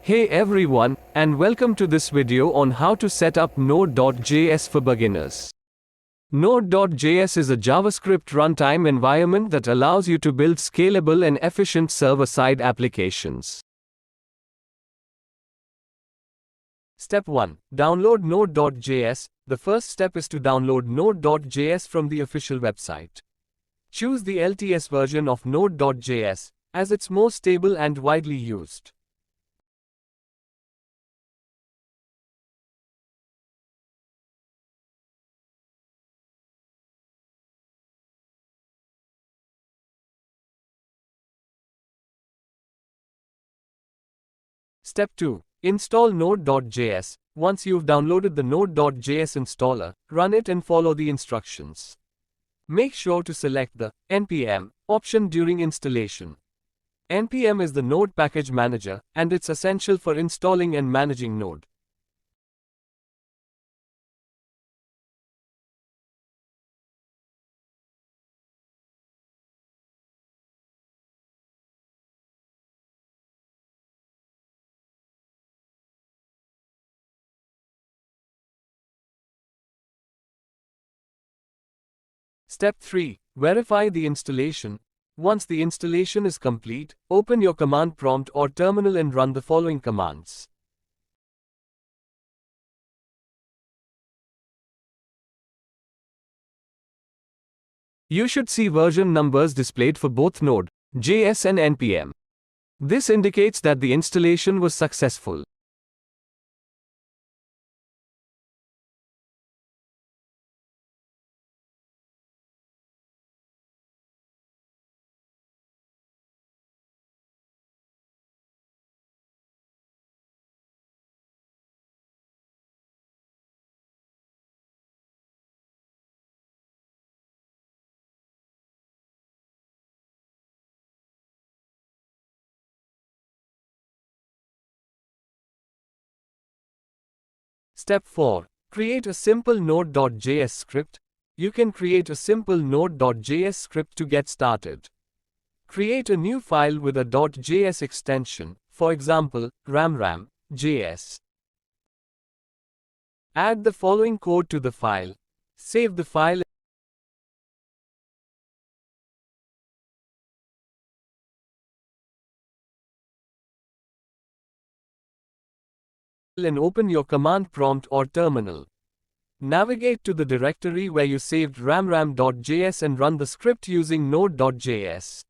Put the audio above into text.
Hey everyone, and welcome to this video on how to set up Node.js for beginners. Node.js is a JavaScript runtime environment that allows you to build scalable and efficient server-side applications. Step 1. Download Node.js. The first step is to download Node.js from the official website. Choose the LTS version of Node.js, as it's more stable and widely used. Step 2. Install Node.js. Once you've downloaded the Node.js installer, run it and follow the instructions. Make sure to select the npm option during installation. npm is the Node package manager, and it's essential for installing and managing Node. Step 3. Verify the installation. Once the installation is complete, open your command prompt or terminal and run the following commands. You should see version numbers displayed for both Node.js and npm. This indicates that the installation was successful. Step 4. Create a simple Node.js script. You can create a simple Node.js script to get started. Create a new file with a .js extension, for example, ramram.js. Add the following code to the file. Save the file and open your command prompt or terminal. Navigate to the directory where you saved ramram.js and run the script using Node.js.